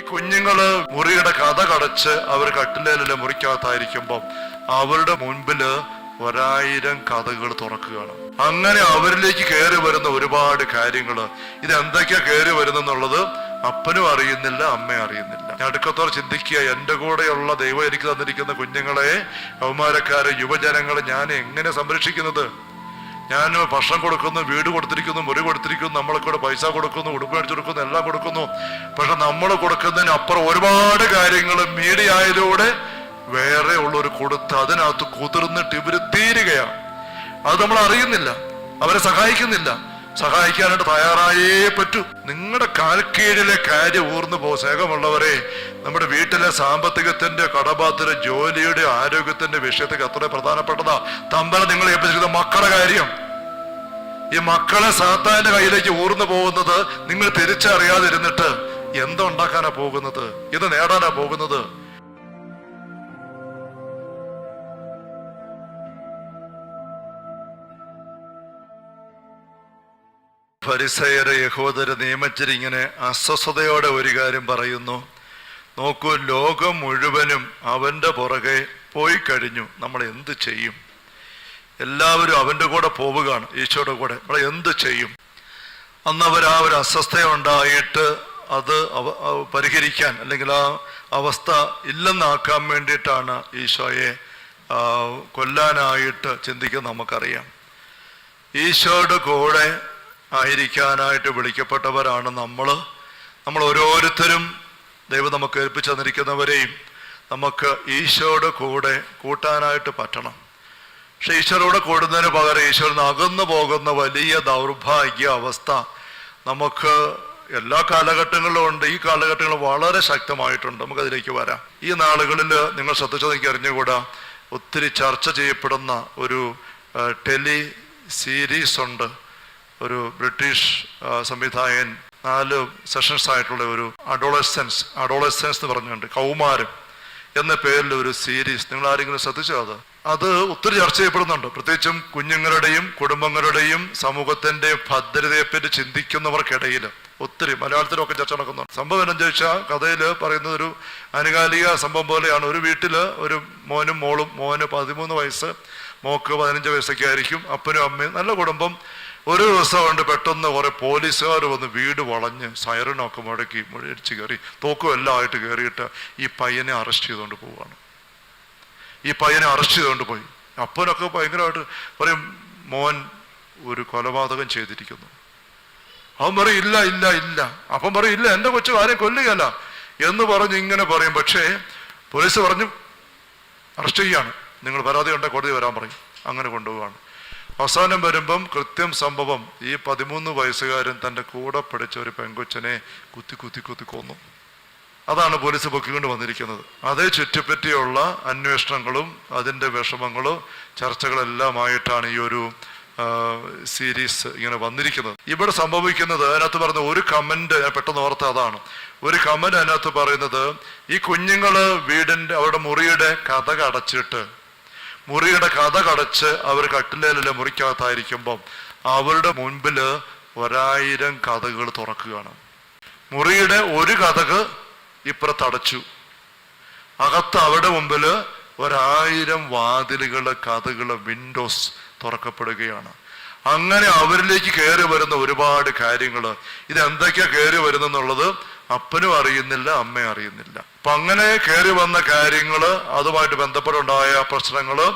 ഈ കുഞ്ഞുങ്ങള് മുറിയുടെ കഥ കടച്ച് അവർ കട്ടിലേലെ മുറിക്കകത്തായിരിക്കുമ്പം അവരുടെ മുൻപില് 1000 കഥകൾ തുറക്കുകയാണ്. അങ്ങനെ അവരിലേക്ക് കയറി വരുന്ന ഒരുപാട് കാര്യങ്ങള്, ഇത് എന്തൊക്കെയാ കയറി വരുന്നെന്നുള്ളത് അപ്പനും അറിയുന്നില്ല, അമ്മയും അറിയുന്നില്ല. അടുക്കത്തോടെ ചിന്തിക്കുക, എൻ്റെ കൂടെയുള്ള ദൈവം എനിക്ക് തന്നിരിക്കുന്ന കുഞ്ഞുങ്ങളെ, കൗമാരക്കാരെ, യുവജനങ്ങളെ ഞാൻ എങ്ങനെ സംരക്ഷിക്കുന്നത്? ഞാൻ ഭക്ഷണം കൊടുക്കുന്നു, വീട് കൊടുത്തിരിക്കുന്നു, മുറി കൊടുത്തിരിക്കുന്നു, നമ്മളെ കൂടെ പൈസ കൊടുക്കുന്നു, ഉടുപ്പ് മേടിച്ചു കൊടുക്കുന്നു, എല്ലാം കൊടുക്കുന്നു. പക്ഷെ നമ്മൾ കൊടുക്കുന്നതിനപ്പുറം ഒരുപാട് കാര്യങ്ങൾ മീഡിയയിലൂടെ വേറെ ഉള്ളൊരു കൊടുത്ത് അതിനകത്ത് കുതിർന്നിട്ട് ഇവര് തീരുകയാണ്. അത് നമ്മൾ അറിയുന്നില്ല, അവരെ സഹായിക്കുന്നില്ല. സഹായിക്കാനായിട്ട് തയ്യാറായേ പറ്റൂ. നിങ്ങളുടെ കാൽക്കീഴിലെ കാര്യം ഊർന്നു പോ. സ്നേഹമുള്ളവരെ, നമ്മുടെ വീട്ടിലെ സാമ്പത്തികത്തിന്റെ, കടബാധ്യത, ജോലിയുടെ, ആരോഗ്യത്തിന്റെ വിഷയത്തിൽ അത്ര പ്രധാനപ്പെട്ടതാ തമ്പല നിങ്ങൾ ഏൽപ്പിച്ചിരിക്കുന്ന മക്കളുടെ കാര്യം. ഈ മക്കളെ സാത്താന്റെ കയ്യിലേക്ക് ഊർന്നു പോകുന്നത് നിങ്ങൾ തിരിച്ചറിയാതിരുന്നിട്ട് എന്തുണ്ടാക്കാനാ പോകുന്നത്? ഇത് നേടാനാ പോകുന്നത്? ഫരിസയരെ, യഹൂദരെ നിയമിച്ചിരിങ്ങനെ അസ്വസ്ഥതയോടെ ഒരു കാര്യം പറയുന്നു. നോക്കൂ, ലോകം മുഴുവനും അവന്റെ പുറകെ പോയി കഴിഞ്ഞു, നമ്മൾ എന്ത് ചെയ്യും? എല്ലാവരും അവന്റെ കൂടെ പോവുകയാണ്, ഈശോയുടെ കൂടെ. നമ്മൾ എന്ത് ചെയ്യും? അന്ന് അവർ ആ ഒരു അസ്വസ്ഥ ഉണ്ടായിട്ട് അത് പരിഹരിക്കാൻ, അല്ലെങ്കിൽ ആ അവസ്ഥ ഇല്ലെന്നാക്കാൻ വേണ്ടിയിട്ടാണ് ഈശോയെ കൊല്ലാനായിട്ട് ചിന്തിക്കുന്നത്. നമുക്കറിയാം, ഈശോയുടെ കൂടെ ആയിരിക്കാനായിട്ട് വിളിക്കപ്പെട്ടവരാണ് നമ്മൾ ഓരോരുത്തരും. ദൈവം നമുക്ക് ഏൽപ്പിച്ചു തന്നിരിക്കുന്നവരെയും നമുക്ക് ഈശോയുടെ കൂടെ കൂട്ടാനായിട്ട് പറ്റണം. പക്ഷെ ഈശോയോടെ കൂടുന്നതിന് പകരം ഈശോയിൽ അകന്നു പോകുന്ന വലിയ ദൗർഭാഗ്യ അവസ്ഥ നമുക്ക് എല്ലാ കാലഘട്ടങ്ങളിലും ഉണ്ട്. ഈ കാലഘട്ടങ്ങൾ വളരെ ശക്തമായിട്ടുണ്ട്. നമുക്കതിലേക്ക് വരാം. ഈ നാളുകളിൽ നിങ്ങൾ ശ്രദ്ധിച്ചത് എനിക്ക് അറിഞ്ഞുകൂടാ, ഒത്തിരി ചർച്ച ചെയ്യപ്പെടുന്ന ഒരു ടെലി സീരീസ് ഉണ്ട്. ഒരു ബ്രിട്ടീഷ് സംവിധായകൻ 4 സെഷൻസ് ആയിട്ടുള്ള ഒരു അഡോളസൻസ് എന്ന് പറഞ്ഞുകൊണ്ട് കൗമാരം എന്ന പേരിൽ ഒരു സീരീസ്. നിങ്ങൾ ആരെങ്കിലും ശ്രദ്ധിച്ചോ? അത് ഒത്തിരി ചർച്ച ചെയ്യപ്പെടുന്നുണ്ട്. പ്രത്യേകിച്ചും കുഞ്ഞുങ്ങളുടെയും കുടുംബങ്ങളുടെയും സമൂഹത്തിന്റെ ഭദ്രതയെപ്പറ്റി ചിന്തിക്കുന്നവർക്കിടയിൽ ഒത്തിരി. മലയാളത്തിലൊക്കെ ചർച്ച നടക്കുന്നുണ്ട്. സംഭവം എന്താ ചോദിച്ചാൽ, കഥയിൽ പറയുന്ന ഒരു ആനുകാലിക സംഭവം പോലെയാണ്. ഒരു വീട്ടില് ഒരു മോനും മോളും. മോന് 13 വയസ്സ്, മോക്ക് 15 വയസ്സൊക്കെ ആയിരിക്കും. അപ്പനും അമ്മയും, നല്ല കുടുംബം. ഒരു ദിവസം കൊണ്ട് പെട്ടെന്ന് കുറെ പോലീസുകാർ വന്ന് വീട് വളഞ്ഞ് സൈറനൊക്കെ മുടക്കി മുഴടിച്ച് കയറി, തോക്കും എല്ലാം ആയിട്ട് കയറിയിട്ട് ഈ പയ്യനെ അറസ്റ്റ് ചെയ്തുകൊണ്ട് പോവുകയാണ്. ഈ പയ്യനെ അറസ്റ്റ് ചെയ്തുകൊണ്ട് പോയി. അപ്പനൊക്കെ ഭയങ്കരമായിട്ട് പറയും, മോൻ ഒരു കൊലപാതകം ചെയ്തിരിക്കുന്നു. അവൻ പറയും, ഇല്ല ഇല്ല ഇല്ല. അപ്പം പറയും, ഇല്ല, എൻ്റെ കൊച്ചു ആരെയും കൊല്ലുകയല്ല എന്ന് പറഞ്ഞ് ഇങ്ങനെ പറയും. പക്ഷേ പോലീസ് പറഞ്ഞു അറസ്റ്റ് ചെയ്യാണ്, നിങ്ങൾ പരാതി ഉണ്ടെങ്കിൽ കോടതി വരാൻ പറയും. അങ്ങനെ കൊണ്ടുപോവാണ്. അവസാനം വരുമ്പം കൃത്യം സംഭവം, ഈ 13 വയസ്സുകാരൻ തൻ്റെ കൂടെ പഠിച്ച ഒരു പെൺകൊച്ചനെ കുത്തി കൊന്നു. അതാണ് പോലീസ് പൊക്കിക്കൊണ്ട് വന്നിരിക്കുന്നത്. അതേ ചുറ്റിപ്പറ്റിയുള്ള അന്വേഷണങ്ങളും അതിൻ്റെ വിഷമങ്ങളും ചർച്ചകളെല്ലാമായിട്ടാണ് ഈ ഒരു സീരീസ് ഇങ്ങനെ വന്നിരിക്കുന്നത്. ഇവിടെ സംഭവിക്കുന്നത്, അതിനകത്ത് പറയുന്ന ഒരു കമന്റ് ഞാൻ പെട്ടെന്ന് ഓർത്ത അതാണ്. ഒരു കമന്റ് അതിനകത്ത് പറയുന്നത്, ഈ കുഞ്ഞുങ്ങള് അവരുടെ മുറിയുടെ കഥ കടച്ച് അവർ കട്ടിലേലെ മുറിക്കകത്തായിരിക്കുമ്പം അവരുടെ മുൻപില് 1000 കഥകൾ തുറക്കുകയാണ്. മുറിയുടെ ഒരു കഥക് ഇപ്പുറത്തടച്ചു, അകത്ത് അവരുടെ മുമ്പില് 1000 വാതിലുകള്, കഥകള്, വിൻഡോസ് തുറക്കപ്പെടുകയാണ്. അങ്ങനെ അവരിലേക്ക് കയറി വരുന്ന ഒരുപാട് കാര്യങ്ങള്, ഇത് എന്തൊക്കെയാ കയറി വരുന്നെന്നുള്ളത് അപ്പനും അറിയുന്നില്ല, അമ്മയും അറിയുന്നില്ല. അപ്പൊ അങ്ങനെ കയറി വന്ന കാര്യങ്ങള്, അതുമായിട്ട് ബന്ധപ്പെട്ടുണ്ടായ പ്രശ്നങ്ങള്,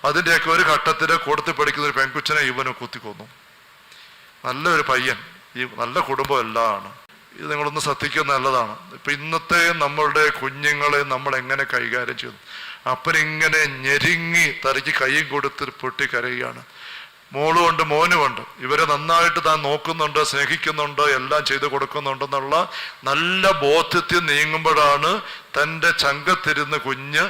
അതിൻ്റെയൊക്കെ ഒരു ഘട്ടത്തിൽ കൊടുത്ത് പഠിക്കുന്ന ഒരു പെൺകുച്ചനെ ഇവന് കുത്തിക്കൊന്നു. നല്ലൊരു പയ്യൻ, ഈ നല്ല കുടുംബം എല്ലാമാണ്. ഇത് നിങ്ങളൊന്ന് ശ്രദ്ധിക്കുന്നത് നല്ലതാണ്. ഇപ്പൊ ഇന്നത്തെ നമ്മളുടെ കുഞ്ഞുങ്ങളെ നമ്മൾ എങ്ങനെ കൈകാര്യം ചെയ്യുന്നു? അപ്പനിങ്ങനെ ഞെരുങ്ങി തലയ്ക്ക് കൈയും കൊടുത്ത് പൊട്ടിക്കരയുകയാണ്. മോളുമുണ്ട്, മോനുമുണ്ട്. ഇവരെ നന്നായിട്ട് താൻ നോക്കുന്നുണ്ട്, സ്നേഹിക്കുന്നുണ്ട്, എല്ലാം ചെയ്തു കൊടുക്കുന്നുണ്ടെന്നുള്ള നല്ല ബോധ്യത്തിൽ നീങ്ങുമ്പോഴാണ് തൻ്റെ ചങ്കത്തിരുന്ന് കുഞ്ഞ്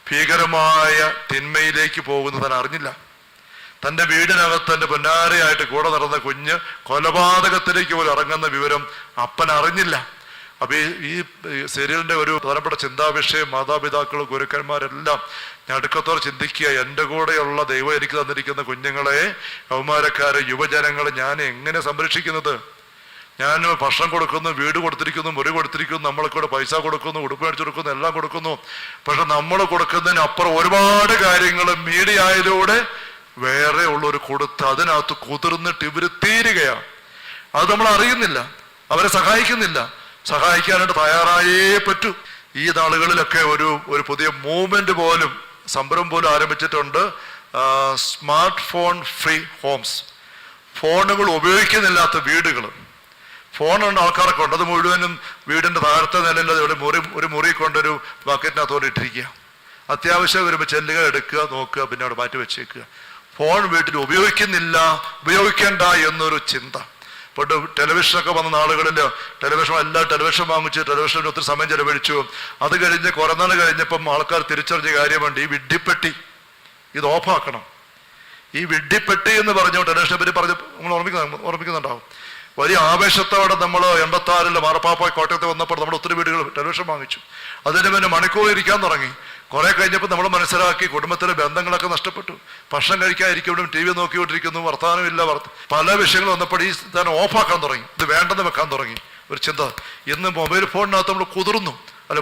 ഭീകരമായ തിന്മയിലേക്ക് പോകുന്നത് താൻ അറിഞ്ഞില്ല. തൻ്റെ വീടിനകത്ത് തൻ്റെ പൊന്നാരയായിട്ട് കൂടെ നടന്ന കുഞ്ഞ് കൊലപാതകത്തിലേക്ക് പോലും ഇറങ്ങുന്ന വിവരം അപ്പൻ അറിഞ്ഞില്ല. അപ്പൊ ഈ സീരിയലിന്റെ ഒരു പ്രധാനപ്പെട്ട ചിന്താവിഷയം, മാതാപിതാക്കളും ഗുരുക്കന്മാരെല്ലാം ഞടുക്കത്തോടെ ചിന്തിക്കുക, എൻ്റെ കൂടെയുള്ള ദൈവം എനിക്ക് തന്നിരിക്കുന്ന കുഞ്ഞുങ്ങളെ, കൗമാരക്കാരെ, യുവജനങ്ങളെ ഞാൻ എങ്ങനെ സംരക്ഷിക്കുന്നത്? ഞാൻ ഭക്ഷണം കൊടുക്കുന്നു, വീട് കൊടുത്തിരിക്കുന്നു, മുറി കൊടുത്തിരിക്കുന്നു, നമ്മൾക്കൂടെ പൈസ കൊടുക്കുന്നു, ഉടുപ്പ് മേടിച്ചു കൊടുക്കുന്നു, എല്ലാം കൊടുക്കുന്നു. പക്ഷെ നമ്മൾ കൊടുക്കുന്നതിനപ്പുറം ഒരുപാട് കാര്യങ്ങൾ മീഡിയയിലൂടെ വേറെ ഉള്ളൊരു കൊടുത്ത് അതിനകത്ത് കുതിർന്നിട്ട് ഇവര് തീരുകയാണ്. അത് നമ്മൾ അറിയുന്നില്ല, അവരെ സഹായിക്കുന്നില്ല. സഹായിക്കാനായിട്ട് തയ്യാറായേ പറ്റൂ. ഈ നാളുകളിലൊക്കെ ഒരു പുതിയ മൂവ്മെന്റ് പോലും, സംരംഭം പോലും ആരംഭിച്ചിട്ടുണ്ട്. Smart phone free homes. ഫോണുകൾ ഉപയോഗിക്കുന്നില്ലാത്ത വീടുകൾ. ഫോണുണ്ട്, ആൾക്കാരൊക്കെ ഉണ്ട്, അത് മുഴുവനും വീടിന്റെ താഴത്തെ നിലയിൽ ഒരു മുറി കൊണ്ടൊരു ബക്കറ്റിനകത്തോടെ ഇട്ടിരിക്കുക. അത്യാവശ്യം വരുമ്പോൾ ചെല്ലുക, എടുക്കുക, നോക്കുക, പിന്നെ അവിടെ മാറ്റി വെച്ചേക്കുക. ഫോൺ വീട്ടിൽ ഉപയോഗിക്കേണ്ട എന്നൊരു ചിന്ത. ഇപ്പോൾ ടെലിവിഷനൊക്കെ വന്ന നാളുകളിൽ ടെലിവിഷൻ വാങ്ങിച്ച് ടെലിവിഷനിൽ ഒത്തിരി സമയം ചെലവഴിച്ചു. അത് കഴിഞ്ഞ് കുറെ നാൾ കഴിഞ്ഞപ്പം ആൾക്കാർ തിരിച്ചറിഞ്ഞ കാര്യമുണ്ട്, ഈ വിഡ്ഢിപ്പെട്ടി ഇത് ഓഫാക്കണം. ഈ വിഡ്ഢിപ്പെട്ടി എന്ന് പറഞ്ഞു ടെലിവിഷനെ പറ്റി പറഞ്ഞ് നമ്മൾ ഓർമ്മിക്കുന്നുണ്ടാവും. വലിയ ആവേശത്തോടെ നമ്മൾ 86 മാർപ്പാപ്പ കോട്ടയത്ത് വന്നപ്പോൾ നമ്മൾ ഒത്തിരി വീടുകൾ ടെലിവിഷൻ വാങ്ങിച്ചു. അതിന് പിന്നെ മണിക്കൂർ ഇരിക്കാൻ തുടങ്ങി. കുറെ കഴിഞ്ഞപ്പോൾ നമ്മൾ മനസ്സിലാക്കി കുടുംബത്തിലെ ബന്ധങ്ങളൊക്കെ നഷ്ടപ്പെട്ടു. ഭക്ഷണം കഴിക്കാതിരിക്കുമ്പോഴും TV നോക്കിക്കൊണ്ടിരിക്കുന്നു, വർത്തമാനമില്ല. പല വിഷയങ്ങൾ വന്നപ്പോൾ ഈ തന്നെ ഓഫാക്കാൻ തുടങ്ങി, ഇത് വേണ്ടെന്ന് വെക്കാൻ തുടങ്ങി ഒരു ചിന്ത. ഇന്ന് മൊബൈൽ ഫോണിനകത്ത് നമ്മൾ കുതിർന്നു,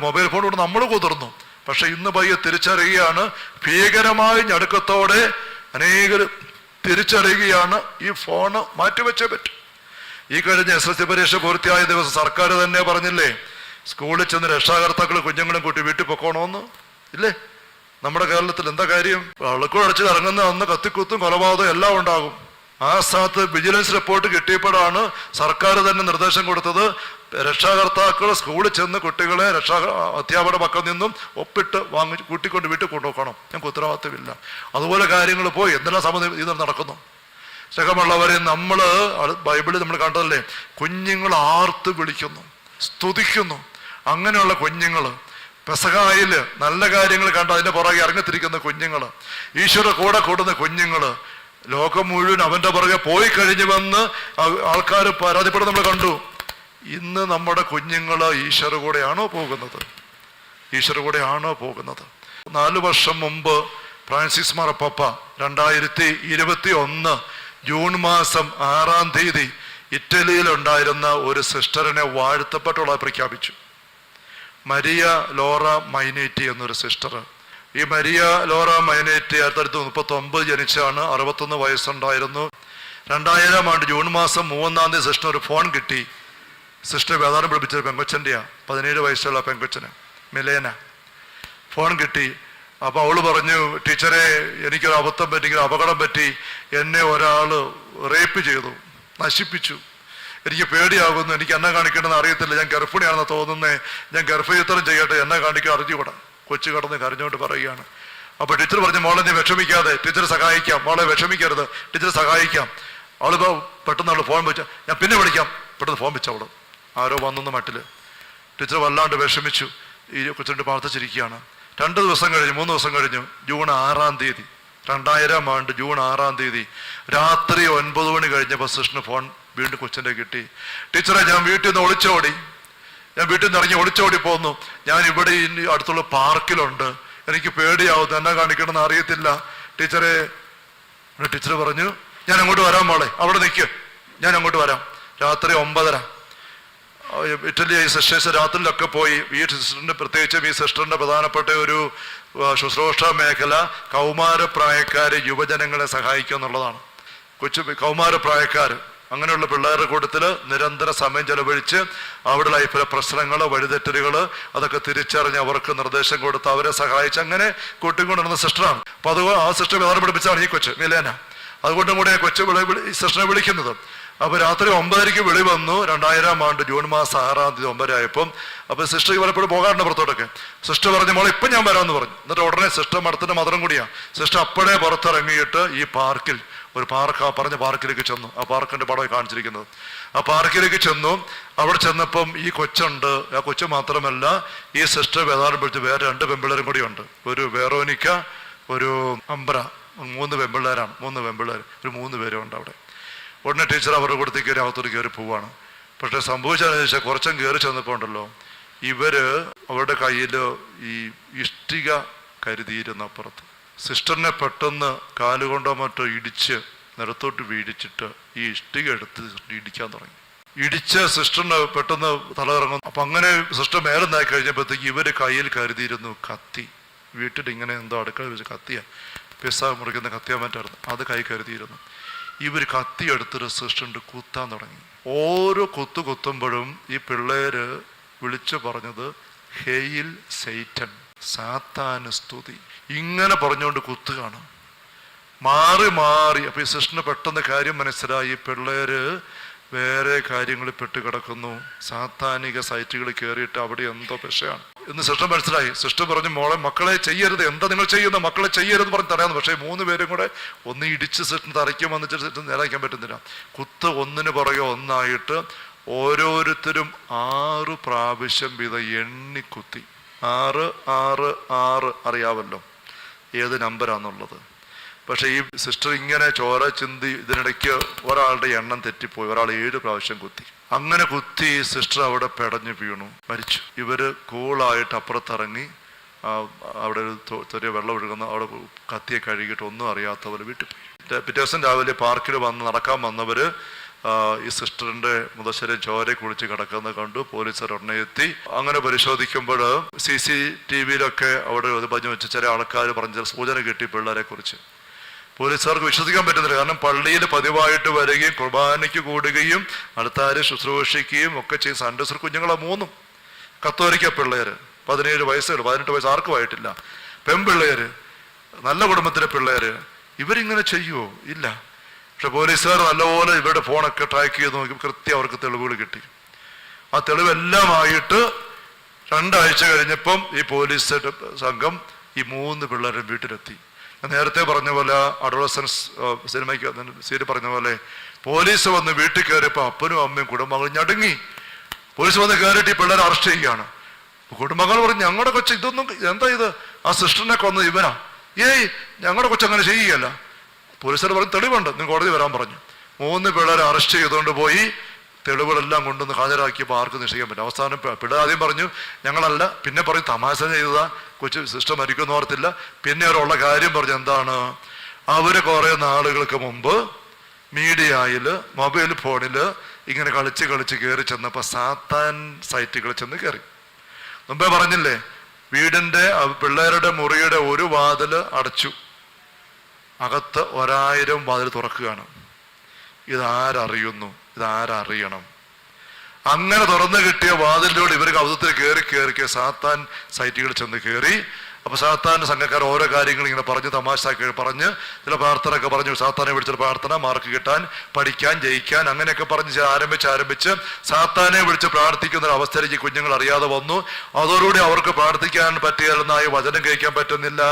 മൊബൈൽ ഫോണിലൂടെ നമ്മൾ കുതിർന്നു. പക്ഷെ ഇന്ന് പയ്യെ തിരിച്ചറിയുകയാണ്, ഭീകരമായ ഞടുക്കത്തോടെ അനേകർ തിരിച്ചറിയുകയാണ്, ഈ ഫോണ് മാറ്റിവെച്ചേ പറ്റും. ഈ കഴിഞ്ഞ SSLC പരീക്ഷ പൂർത്തിയായ ദിവസം സർക്കാർ തന്നെ പറഞ്ഞില്ലേ, സ്കൂളിൽ ചെന്ന് രക്ഷാകർത്താക്കൾ കുഞ്ഞുങ്ങളും കൂട്ടി വീട്ടിൽ പൊക്കോണമെന്ന് ഇല്ലേ? നമ്മുടെ കേരളത്തിൽ എന്താ കാര്യം? അളക്കുഴച്ച് ഇറങ്ങുന്ന അന്ന് കത്തിക്കുത്തും കൊലപാതകം എല്ലാം ഉണ്ടാകും. ആ സ്ഥലത്ത് വിജിലൻസ് റിപ്പോർട്ട് കിട്ടിയപ്പോഴാണ് സർക്കാർ തന്നെ നിർദ്ദേശം കൊടുത്തത്, രക്ഷാകർത്താക്കൾ സ്കൂളിൽ ചെന്ന് കുട്ടികളെ അധ്യാപകരുടെ പക്കം നിന്നും ഒപ്പിട്ട് കൂട്ടിക്കൊണ്ട് വീട്ടിൽ കൊണ്ടുപോക്കണം. ഞങ്ങൾക്ക് ഉത്തരവാദിത്തമില്ല. അതുപോലെ കാര്യങ്ങൾ പോയി എന്തെല്ലാം സമയം ഇത് നടക്കുന്നു. സ്നേഹമുള്ളവരെ, ബൈബിളിൽ നമ്മൾ കണ്ടതല്ലേ, കുഞ്ഞുങ്ങൾ ആർത്ത് വിളിക്കുന്നു, സ്തുതിക്കുന്നു. അങ്ങനെയുള്ള കുഞ്ഞുങ്ങൾ, പെസഹായിൽ നല്ല കാര്യങ്ങൾ കണ്ട് അതിന്റെ പുറകെ ഇറങ്ങിത്തിരിക്കുന്ന കുഞ്ഞുങ്ങൾ, ഈശ്വര കൂടെ കൂടുന്ന കുഞ്ഞുങ്ങൾ, ലോകം മുഴുവൻ അവന്റെ പുറകെ പോയി കഴിഞ്ഞുവെന്ന് ആൾക്കാർ പരാതിപ്പെട്ട് നമ്മൾ കണ്ടു. ഇന്ന് നമ്മുടെ കുഞ്ഞുങ്ങൾ ഈശ്വര കൂടെയാണോ പോകുന്നത്? 4 വർഷം മുമ്പ് ഫ്രാൻസിസ് മാർപ്പാപ്പ 2021 ജൂൺ മാസം 6-ാം തീയതി ഇറ്റലിയിലുണ്ടായിരുന്ന ഒരു സിസ്റ്ററിനെ വാഴ്ത്തപ്പെട്ടുള്ള പ്രഖ്യാപിച്ചു. മരിയ ലോറ മൈനേറ്റി എന്നൊരു സിസ്റ്റർ. ഈ മരിയ ലോറ മൈനേറ്റി 1939 ജനിച്ചാണ്, 61 വയസ്സുണ്ടായിരുന്നു. 2000 ആണ്ട് ജൂൺ മാസം 3-ാം തീയതി സിസ്റ്റർ ഒരു ഫോൺ കിട്ടി. സിസ്റ്റർ വേദാനം പഠിപ്പിച്ചൊരു പെങ്കൊച്ചൻ്റെയാ, 17 വയസ്സുള്ള പെങ്കൊച്ചന്, മിലേന. ഫോൺ കിട്ടി. അപ്പൊ അവള് പറഞ്ഞു, ടീച്ചറെ, എനിക്കൊരു അബദ്ധം പറ്റി, അപകടം പറ്റി, എന്നെ ഒരാൾ റേപ്പ് ചെയ്തു, നശിപ്പിച്ചു, എനിക്ക് പേടിയാകുന്നു, എനിക്ക് എന്നെ കാണിക്കണമെന്ന് അറിയത്തില്ല, ഞാൻ ഗർഭിണിയാണെന്ന് തോന്നുന്നേ, ഞാൻ ഗർഭചിത്രം ചെയ്യട്ടെ, എന്നെ കാണിക്കാൻ അറിഞ്ഞുകൂടാ. കൊച്ചു കടന്ന് കരഞ്ഞുകൊണ്ട് പറയുകയാണ്. അപ്പൊ ടീച്ചർ പറഞ്ഞു, മോളെ നീ വിഷമിക്കാതെ, ടീച്ചർ സഹായിക്കാം, മോളെ വിഷമിക്കരുത്, ടീച്ചർ സഹായിക്കാം. അവളിപ്പോ പെട്ടെന്ന് അവള് ഫോൺ വെച്ച, ഞാൻ പിന്നെ വിളിക്കാം, പെട്ടെന്ന് ഫോൺ വെച്ച അവള് ആരോ വന്നെന്ന് മട്ടില്. ടീച്ചർ വല്ലാണ്ട് വിഷമിച്ചു, ഈ കൊച്ചിട്ട് പ്രാർത്ഥിച്ചിരിക്കുകയാണ്. 2 ദിവസം കഴിഞ്ഞു, 3 ദിവസം കഴിഞ്ഞു, ജൂൺ 6-ാം തീയതി 2000 ആണ്ട് ജൂൺ 6-ാം തീയതി രാത്രി 9 മണി കഴിഞ്ഞപ്പോൾ സിസ്റ്ററിന് ഫോൺ വീണ്ടും കൊച്ചിൻ്റെ കിട്ടി. ടീച്ചറെ, ഞാൻ വീട്ടിൽ നിന്ന് ഇറങ്ങി ഒളിച്ചോടി പോന്നു, ഞാൻ ഇവിടെ അടുത്തുള്ള പാർക്കിലുണ്ട്, എനിക്ക് പേടിയാവുന്നു, എന്നെ കാണിക്കണമെന്ന് അറിയത്തില്ല ടീച്ചറെ. ടീച്ചർ പറഞ്ഞു, ഞാൻ അങ്ങോട്ട് വരാം മോളെ, അവിടെ നിൽക്കും, ഞാൻ അങ്ങോട്ട് വരാം. രാത്രി 9:30 ഇറ്റലി സിസ്റ്റേഴ്സ് രാത്രിയിലൊക്കെ പോയി. ഈ സിസ്റ്ററിന്റെ, പ്രത്യേകിച്ചും ഈ സിസ്റ്ററിന്റെ പ്രധാനപ്പെട്ട ഒരു ശുശ്രൂഷ മേഖല കൗമാരപ്രായക്കാര് യുവജനങ്ങളെ സഹായിക്കുക എന്നുള്ളതാണ്. കൗമാരപ്രായക്കാര് അങ്ങനെയുള്ള പിള്ളേരുടെ കൂട്ടത്തിൽ നിരന്തര സമയം ചെലവഴിച്ച് അവരുടെ ലൈഫിലെ പ്രശ്നങ്ങൾ, വഴിതെറ്റലുകൾ അതൊക്കെ തിരിച്ചറിഞ്ഞ് അവർക്ക് നിർദ്ദേശം കൊടുത്ത് അവരെ സഹായിച്ച് അങ്ങനെ കൂട്ടിക്കൊണ്ടിരുന്ന സിസ്റ്ററാണ്. അപ്പൊ അത് ആ സിസ്റ്റർ പ്രധാനം പഠിപ്പിച്ചാണ് ഈ കൊച്ച് മിലേന. അതുകൊണ്ടും കൂടെ കൊച്ചു ഈ സിസ്റ്ററിനെ വിളിക്കുന്നത്. അപ്പൊ രാത്രി 9:30 വിളി വന്നു. 2000 ആണ്ട് ജൂൺ മാസം 6-ാം തീയതി 9 ആയപ്പം. അപ്പൊ സിസ്റ്റർ പലപ്പോഴും പോകാറുണ്ട് പുറത്തോട്ടൊക്കെ. സിസ്റ്റർ പറഞ്ഞു, മോളെ ഇപ്പം ഞാൻ വരാമെന്ന് പറഞ്ഞു. എന്നിട്ട് ഉടനെ സിസ്റ്റർ മഠത്തിന്റെ മതം കൂടിയാണ്. സിസ്റ്റർ അപ്പോഴേ പുറത്തിറങ്ങിയിട്ട് ഈ പാർക്കിൽ, ഒരു പാർക്ക്, പറഞ്ഞ പാർക്കിലേക്ക് ചെന്നു. ആ പാർക്കിന്റെ പടമായി കാണിച്ചിരിക്കുന്നത്. ആ പാർക്കിലേക്ക് ചെന്നു. അവിടെ ചെന്നപ്പം ഈ കൊച്ചുണ്ട്. ആ കൊച്ചു മാത്രമല്ല, ഈ സിസ്റ്റർ വേദാനം പഠിച്ച് വേറെ 2 പെമ്പിള്ളേരും കൂടി ഉണ്ട്. ഒരു വേറോനിക്ക, ഒരു അംബ്ര. 3 പെമ്പിള്ളേരാണ്. 3 പെമ്പിള്ളേർ, ഒരു 3 പേരും ഉണ്ട് അവിടെ. ഉടനെ ടീച്ചർ അവരുടെ കൂടത്തിൽ കയറി അകത്തോട്ട് കയറി പോവാണ്. പക്ഷെ സംഭവിച്ചതെന്ന് വെച്ചാൽ കുറച്ചും കയറി ചെന്നപ്പോൾ ഉണ്ടല്ലോ, ഇവര് അവരുടെ കയ്യിൽ ഈ ഇഷ്ടിക കരുതിയിരുന്ന അപ്പുറത്ത്. സിസ്റ്ററിനെ പെട്ടെന്ന് കാലുകൊണ്ടോ മറ്റോ ഇടിച്ച് നിലത്തോട്ട് വീടിച്ചിട്ട് ഈ ഇഷ്ടിക എടുത്ത് ഇടിക്കാൻ തുടങ്ങി. ഇടിച്ച് സിസ്റ്ററിന് പെട്ടെന്ന് തലകറങ്ങുന്നു. അപ്പം അങ്ങനെ സിസ്റ്റർ മേലെന്നായി കഴിഞ്ഞപ്പോഴത്തേക്ക് ഇവർ കയ്യിൽ കരുതിയിരുന്നു കത്തി. വീട്ടിൽ ഇങ്ങനെ എന്തോ അടുക്കള വെച്ച് കത്തിയ പിസ്സ മുറിക്കുന്ന കത്തിയാൻ പറ്റായിരുന്നു, അത് കൈ കരുതിയിരുന്നു. ഇവർ കത്തി എടുത്തിട്ട് സിസ്റ്ററിൻ്റെ കുത്താൻ തുടങ്ങി. ഓരോ കുത്തുമ്പോഴും ഈ പിള്ളേര് വിളിച്ചു പറഞ്ഞത് ഹെയിൽ സൈറ്റൻ, സാത്താന് സ്തുതി, ഇങ്ങനെ പറഞ്ഞുകൊണ്ട് കുത്തുകയാണ്. മാറി മാറി. അപ്പൊ ഈ സിസ്റ്ററിന് പെട്ടെന്ന് കാര്യം മനസ്സിലായി, പിള്ളേര് വേറെ കാര്യങ്ങളിൽ പെട്ട് കിടക്കുന്നു, സാത്താനിക സൈറ്റുകളിൽ കയറിയിട്ട് അവിടെ എന്തോ വിഷയമാണ് എന്ന് സിസ്റ്റർ മനസ്സിലായി. സിസ്റ്റർ പറഞ്ഞു, മോളെ മക്കളെ ചെയ്യരുത്, എന്താ നിങ്ങൾ ചെയ്യുന്ന, മക്കളെ ചെയ്യരുത് പറഞ്ഞ് തടയാന്ന്. പക്ഷേ 3 പേരും കൂടെ ഒന്ന് ഇടിച്ച് സിസ്റ്റർ തറയ്ക്കാൻ വന്നിട്ട് സിസ്റ്റർ നേരാക്കാൻ പറ്റുന്നില്ല. കുത്ത് ഒന്നിന് പുറകെ ഒന്നായിട്ട് ഓരോരുത്തരും 6 പ്രാവശ്യം വീതം എണ്ണിക്കുത്തി. 6 6 6 അറിയാമല്ലോ ഏത് നമ്പരാന്നുള്ളത്. പക്ഷെ ഈ സിസ്റ്റർ ഇങ്ങനെ ചോര ചിന്തി ഇതിനിടയ്ക്ക് ഒരാളുടെ എണ്ണം തെറ്റിപ്പോയി, ഒരാൾ 7 പ്രാവശ്യം കുത്തി. അങ്ങനെ കുത്തി സിസ്റ്റർ അവിടെ പെടഞ്ഞു വീണു, മരിച്ചു. ഇവര് കൂളായിട്ട് അപ്പുറത്തിറങ്ങി അവിടെ ഒരു ചെറിയ വെള്ളം ഒഴുകുന്ന അവിടെ കത്തിയെ കഴുകിയിട്ട് ഒന്നും അറിയാത്ത പോലെ വീട്ടിൽ പോയി. പിറ്റേ ദിവസം രാവിലെ പാർക്കിൽ നടക്കാൻ വന്നവര് ഈ സിസ്റ്ററിന്റെ മുതശ്ശേരി ചോരയെ കുളിച്ച് കിടക്കുന്നത് കണ്ടു. പോലീസുകാർ ഉടനെ എത്തി. അങ്ങനെ പരിശോധിക്കുമ്പോൾ CCTVയിലൊക്കെ അവിടെ പറഞ്ഞു വെച്ച് ചില ആൾക്കാർ പറഞ്ഞ സൂചന കിട്ടി പിള്ളേരെ കുറിച്ച്. പോലീസുകാർക്ക് വിശ്വസിക്കാൻ പറ്റുന്നില്ല. കാരണം പള്ളിയിൽ പതിവായിട്ട് വരികയും കുർബാനയ്ക്ക് കൂടുകയും അടുത്താര് ശുശ്രൂഷിക്കുകയും ഒക്കെ ചെയ്യും. സൺഡേ സ്കൂൾ കുഞ്ഞുങ്ങളെ 3 കത്തോലിക്ക പിള്ളേര്, 17 വയസ്സുകൾ, 18 വയസ്സ് ആർക്കും ആയിട്ടില്ല, പെൺപിള്ളേര്, നല്ല കുടുംബത്തിലെ പിള്ളേര്. ഇവരിങ്ങനെ ചെയ്യുമോ? ഇല്ല. പക്ഷെ പോലീസുകാർ നല്ലപോലെ ഇവരുടെ ഫോണൊക്കെ ട്രാക്ക് ചെയ്ത് നോക്കി കൃത്യം അവർക്ക് തെളിവുകൾ കിട്ടി. ആ തെളിവെല്ലാമായിട്ട് 2 ആഴ്ച കഴിഞ്ഞപ്പം ഈ പോലീസ് സംഘം ഈ 3 പിള്ളേരെ വീട്ടിലെത്തി. നേരത്തെ പറഞ്ഞ പോലെ അഡോളസൻസ് സിനിമയ്ക്ക് സീരി പറഞ്ഞ പോലെ പോലീസ് വന്ന് വീട്ടിൽ കയറിയപ്പോൾ അപ്പനും അമ്മയും കുടുംബങ്ങളും ഞടുങ്ങി. പോലീസ് വന്ന് കയറിയിട്ട് ഈ പിള്ളേരെ അറസ്റ്റ് ചെയ്യുകയാണ്. കുടുംബങ്ങൾ പറഞ്ഞു, ഞങ്ങളുടെ കൊച്ച് ഇതൊന്നും എന്താ ഇത്, ആ സിസ്റ്ററിനെ കൊന്നത് ഇവനാ. ഏയ് ഞങ്ങളുടെ കൊച്ചങ്ങനെ ചെയ്യുകയല്ല. പോലീസുകാർ പറഞ്ഞു തെളിവുണ്ട്, നിങ്ങൾ കോടതി വരാൻ പറഞ്ഞു. 3 പിള്ളേരെ അറസ്റ്റ് ചെയ്തുകൊണ്ട് പോയി തെളിവുകളെല്ലാം കൊണ്ടുവന്ന് ഹാജരാക്കിയപ്പോൾ ആർക്കും നിശ്ചയിക്കാൻ പറ്റും. അവസാനം പിള്ളേർ ആദ്യം പറഞ്ഞു ഞങ്ങളല്ല, പിന്നെ പറയും തമാശ ചെയ്തതാ, കൊച്ചു സിസ്റ്റർ മരിക്കുമെന്ന് ഓർത്തില്ല. പിന്നെ അവരുള്ള കാര്യം പറഞ്ഞു എന്താണ്, അവര് കുറെ നാളുകൾക്ക് മുമ്പ് മീഡിയയിൽ മൊബൈൽ ഫോണിൽ ഇങ്ങനെ കളിച്ച് കയറി ചെന്നപ്പോൾ സാത്താൻ സൈറ്റുകളിൽ ചെന്ന് കയറി. മുമ്പേ പറഞ്ഞില്ലേ, വീടിന്റെ പിള്ളേരുടെ മുറിയുടെ ഒരു വാതില് അടച്ചു, അകത്ത് 1000 വാതിൽ തുറക്കുകയാണ്. ഇതാരറിയുന്നു, ഇതാരറിയണം? അങ്ങനെ തുറന്നു കിട്ടിയ വാതിലിലൂടെ ഇവർ കൗതുകത്തിൽ കയറി സാത്താൻ സൈറ്റുകളിൽ ചെന്ന് കയറി. അപ്പൊ സാത്താന്റെ സംഘക്കാർ ഓരോ കാര്യങ്ങൾ ഇങ്ങനെ പറഞ്ഞ് തമാശ പറഞ്ഞ് ചില പ്രാർത്ഥനയൊക്കെ പറഞ്ഞു. സാത്താനെ വിളിച്ച പ്രാർത്ഥന മാർക്ക് കിട്ടാൻ, പഠിക്കാൻ, ജയിക്കാൻ, അങ്ങനെയൊക്കെ പറഞ്ഞ് ആരംഭിച്ച് സാത്താനെ വിളിച്ച് പ്രാർത്ഥിക്കുന്ന ഒരു അവസ്ഥയിലേക്ക് കുഞ്ഞുങ്ങൾ അറിയാതെ വന്നു. അതോടുകൂടി അവർക്ക് പ്രാർത്ഥിക്കാൻ പറ്റിയാലെന്നായി, വചനം കേൾക്കാൻ പറ്റുന്നില്ല.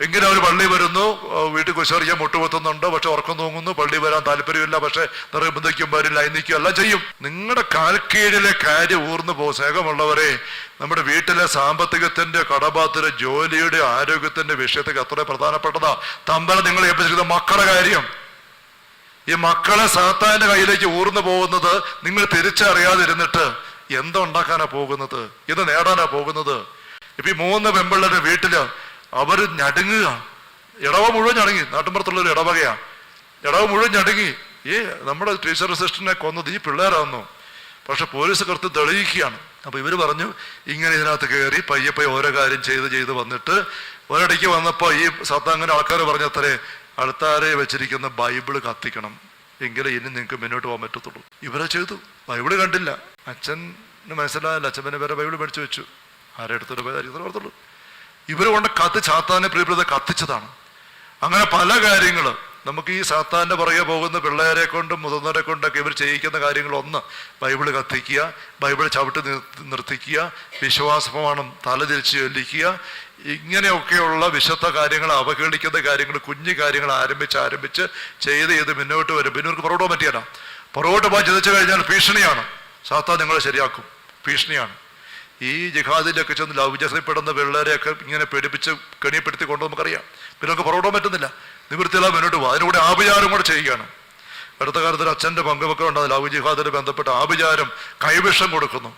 എങ്കിലും അവർ പള്ളി വരുന്നു, വീട്ടിൽ കുശറിയാൻ മുട്ടുകുത്തുന്നുണ്ട്, പക്ഷെ ഉറക്കം തൂങ്ങുന്നു, പള്ളി വരാൻ താല്പര്യമില്ല, പക്ഷെ നിർബന്ധിക്കും വരില്ല, ലൈനിക്കും എല്ലാം ചെയ്യും. നിങ്ങളുടെ കാൽക്കീഴിലെ കാര്യം ഊർന്നു പോകും. സ്നേഹമുള്ളവരെ, നമ്മുടെ വീട്ടിലെ സാമ്പത്തികത്തിന്റെ, കടബാധ്യത, ജോലിയുടെ, ആരോഗ്യത്തിന്റെ വിഷയത്തേക്ക് അത്ര പ്രധാനപ്പെട്ടതാ തമ്പല നിങ്ങൾ ഏൽപ്പിച്ചിരിക്കുന്ന മക്കളുടെ കാര്യം. ഈ മക്കളെ സാത്താന്റെ കയ്യിലേക്ക് ഊർന്നു പോകുന്നത് നിങ്ങൾ തിരിച്ചറിയാതിരുന്നിട്ട് എന്തുണ്ടാക്കാനാ പോകുന്നത്, ഇത് നേടാനാ പോകുന്നത്. ഇപ്പൊ ഈ 3 പെമ്പിള്ളേരുടെ വീട്ടില് അവർ ഞടുങ്ങുക. ഇടവ മുഴുവൻ ഞടുങ്ങി. നാട്ടിൻപുറത്തുള്ളൊരു ഇടവകയാ. ഇടവ മുഴുവൻ ഞടുങ്ങി. ഈ നമ്മുടെ ടീച്ചർ സിസ്റ്ററിനെ കൊന്നത് ഈ പിള്ളേരാണെന്നു. പക്ഷെ പോലീസ് കൃത്യം തെളിയിക്കുകയാണ്. അപ്പൊ ഇവര് പറഞ്ഞു ഇങ്ങനെ ഇതിനകത്ത് കയറി പയ്യെ ഓരോ കാര്യം ചെയ്ത് വന്നിട്ട് ഒരിടയ്ക്ക് വന്നപ്പോ ഈ സത്താങ്ങനെ ആൾക്കാർ പറഞ്ഞത്രേ, അടുത്താരെ വെച്ചിരിക്കുന്ന ബൈബിള് കത്തിക്കണം, എങ്കിലേ ഇനി നിങ്ങൾക്ക് മുന്നോട്ട് പോകാൻ പറ്റത്തുള്ളൂ. ഇവരെ ചെയ്തു. ബൈബിള് കണ്ടില്ല. അച്ഛന് മനസ്സിലായില്ല. അച്ഛനെ വേറെ ബൈബിള് മേടിച്ചു വെച്ചു. ആരെടുത്തൊരു ഓർത്തുള്ളൂ. ഇവര് കൊണ്ട് സാത്താനെ പ്രിയപ്പെട്ട കത്തിച്ചതാണ്. അങ്ങനെ പല കാര്യങ്ങൾ നമുക്ക് ഈ സാത്താന്റെ പുറകെ പോകുന്ന പിള്ളേരെ കൊണ്ടും മുതിർന്നവരെ കൊണ്ടൊക്കെ ഇവർ ചെയ്യിക്കുന്ന കാര്യങ്ങൾ. ഒന്ന്, ബൈബിള് കത്തിക്കുക, ബൈബിള് ചവിട്ടി നിർത്തിക്കുക, വിശ്വാസപ്രമാണം തലതിരിച്ച് ചൊല്ലിക്കുക. ഇങ്ങനെയൊക്കെയുള്ള വിശുദ്ധ കാര്യങ്ങൾ, അവഹേളിക്കുന്ന കാര്യങ്ങൾ, കുഞ്ഞു കാര്യങ്ങൾ ആരംഭിച്ച് ചെയ്ത് മുന്നോട്ട് വരും. പിന്നെ ഇവർക്ക് പുറകോട്ട് പറ്റിയാലോ. പുറകോട്ട് പോകാൻ ചിന്തിച്ചു കഴിഞ്ഞാൽ ഭീഷണിയാണ്. സാത്താൻ നിങ്ങളെ ശരിയാക്കും, ഭീഷണിയാണ്. ഈ ജിഹാദിലൊക്കെ ചെന്ന് ലൗചസപ്പെടുന്ന പിള്ളേരെയൊക്കെ ഇങ്ങനെ പേടിപ്പിച്ച് കെണിപ്പെടുത്തി കൊണ്ട് നമുക്കറിയാം. പിന്നെ നമുക്ക് പുറകോട്ടാൻ പറ്റുന്നില്ല. നിവൃത്തിയെല്ലാം മുന്നോട്ട് പോകും. അതിലൂടെ ആഭിചാരം കൂടെ ചെയ്യുകയാണ്. അടുത്ത കാലത്ത് ഒരു അച്ഛൻ്റെ പങ്കുവെക്കെ ഉണ്ടാകും. ലവ് ജിഹാദിന് ബന്ധപ്പെട്ട ആഭിചാരം, കൈവിഷം കൊടുക്കുന്നു.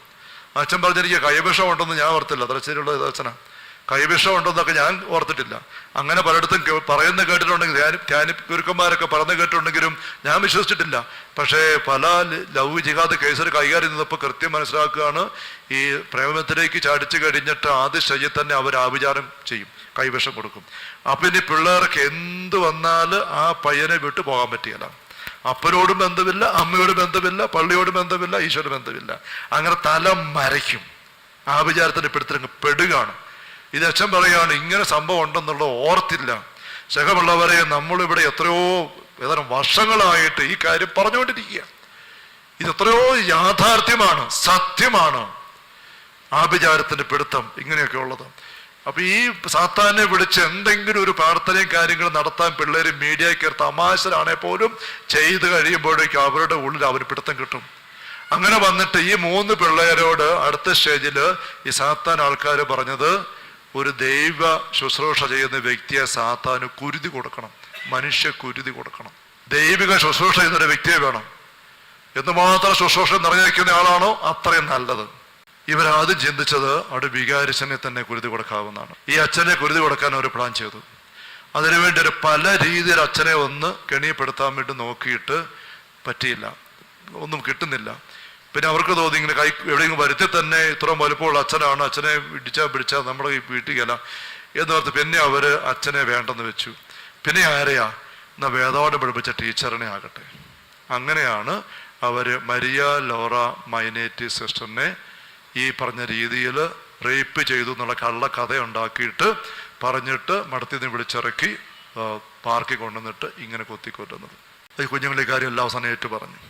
അച്ഛൻ പറഞ്ഞെനിക്ക് കൈവിഷം ഉണ്ടെന്ന് ഞാൻ ഓർത്തില്ല. തലശ്ശേരിയുള്ള അച്ഛനാ. കൈവിഷം ഉണ്ടെന്നൊക്കെ ഞാൻ ഓർത്തിട്ടില്ല. അങ്ങനെ പലയിടത്തും പറയുന്ന കേട്ടിട്ടുണ്ടെങ്കിൽ, ഗുരുക്കന്മാരൊക്കെ പറഞ്ഞു കേട്ടിട്ടുണ്ടെങ്കിലും ഞാൻ വിശ്വസിച്ചിട്ടില്ല. പക്ഷേ പല ലവ് ജിഹാദ് കേസിൽ കൈകാര്യം ചെയ്തപ്പോൾ കൃത്യം മനസ്സിലാക്കുകയാണ്, ഈ പ്രേമത്തിലേക്ക് ചാടിച്ചു കഴിഞ്ഞിട്ട് ആദ്യ സ്റ്റേജിൽ തന്നെ അവർ ആഭിചാരം ചെയ്യും, കൈവിഷം കൊടുക്കും. അപ്പം ഇനി പിള്ളേർക്ക് എന്ത് വന്നാൽ ആ പയ്യനെ വിട്ടു പോകാൻ പറ്റിയല്ല. അപ്പനോടും ബന്ധമില്ല, അമ്മയോടും ബന്ധമില്ല, പള്ളിയോടും ബന്ധമില്ല, ഈശോയോടും ബന്ധമില്ല. അങ്ങനെ തല മരയ്ക്കും, ആഭിചാരത്തിന് പിടുത്തിരങ്ങ് പെടുകയാണ്. ഇത് അച്ഛൻ പറയുകയാണ്, ഇങ്ങനെ സംഭവം ഉണ്ടെന്നുള്ളത് ഓർത്തില്ല. ശഖമുള്ളവരെ, നമ്മളിവിടെ എത്രയോ ഏതാനും വർഷങ്ങളായിട്ട് ഈ കാര്യം പറഞ്ഞുകൊണ്ടിരിക്കുക. ഇത് എത്രയോ യാഥാർത്ഥ്യമാണ്, സത്യമാണ്. ആഭിചാരത്തിന്റെ പിടുത്തം ഇങ്ങനെയൊക്കെ ഉള്ളത്. അപ്പൊ ഈ സാത്താനെ വിളിച്ച് എന്തെങ്കിലും ഒരു പ്രാർത്ഥനയും കാര്യങ്ങളും നടത്താൻ പിള്ളേര് മീഡിയ കയറി തമാശരാണെ പോലും ചെയ്ത് കഴിയുമ്പോഴേക്കും അവരുടെ ഉള്ളിൽ അവന് പിടുത്തം കിട്ടും. അങ്ങനെ വന്നിട്ട് ഈ 3 പിള്ളേരോട് അടുത്ത സ്റ്റേജിൽ ഈ സാത്താൻ ആൾക്കാർ പറഞ്ഞത്, ഒരു ദൈവ ശുശ്രൂഷ ചെയ്യുന്ന വ്യക്തിയെ സാത്താന് കുരുതി കൊടുക്കണം, മനുഷ്യ കുരുതി കൊടുക്കണം. ദൈവിക ശുശ്രൂഷ ചെയ്യുന്നൊരു വ്യക്തിയെ വേണം. എന്തുമാത്രം ശുശ്രൂഷ നിറഞ്ഞിരിക്കുന്ന ആളാണോ അത്രയും നല്ലത്. ഇവരാദ്യം ചിന്തിച്ചത് അവിടെ വികാരിച്ചനെ തന്നെ കുരുതി കൊടുക്കാവുന്നതാണ്. ഈ അച്ഛനെ കുരുതി കൊടുക്കാൻ അവർ പ്ലാൻ ചെയ്തു. അതിനുവേണ്ടി ഒരു പല രീതിയിൽ അച്ഛനെ ഒന്ന് കെണിപ്പെടുത്താൻ വേണ്ടി നോക്കിയിട്ട് പറ്റിയില്ല, ഒന്നും കിട്ടുന്നില്ല. പിന്നെ അവർക്ക് തോന്നി ഇങ്ങനെ കൈ എവിടെയെങ്കിലും വരുത്തി തന്നെ ഇത്ര വലുപ്പമുള്ള അച്ഛനാണ്, അച്ഛനെ പിടിച്ചാൽ നമ്മുടെ ഈ വീട്ടിക്കല എന്നോർത്ത് പിന്നെ അവർ അച്ഛനെ വേണ്ടെന്ന് വെച്ചു. പിന്നെ ആരെയാ? എന്നാ വേദപാഠം പഠിപ്പിച്ച ടീച്ചറിനെ ആകട്ടെ. അങ്ങനെയാണ് അവർ മരിയ ലോറ മൈനേറ്റി സിസ്റ്ററിനെ ഈ പറഞ്ഞ രീതിയിൽ റേപ്പ് ചെയ്തു എന്നുള്ള കള്ളക്കഥ ഉണ്ടാക്കിയിട്ട് പറഞ്ഞിട്ട് മടത്തിൽ നിന്ന് വിളിച്ചിറക്കി പാർക്കിൽ കൊണ്ടുവന്നിട്ട് ഇങ്ങനെ കുത്തിക്കൊല്ലുന്നത്. ഈ കുഞ്ഞുങ്ങളുടെ കാര്യം എല്ലാ അവസാനം ഏറ്റു പറഞ്ഞു.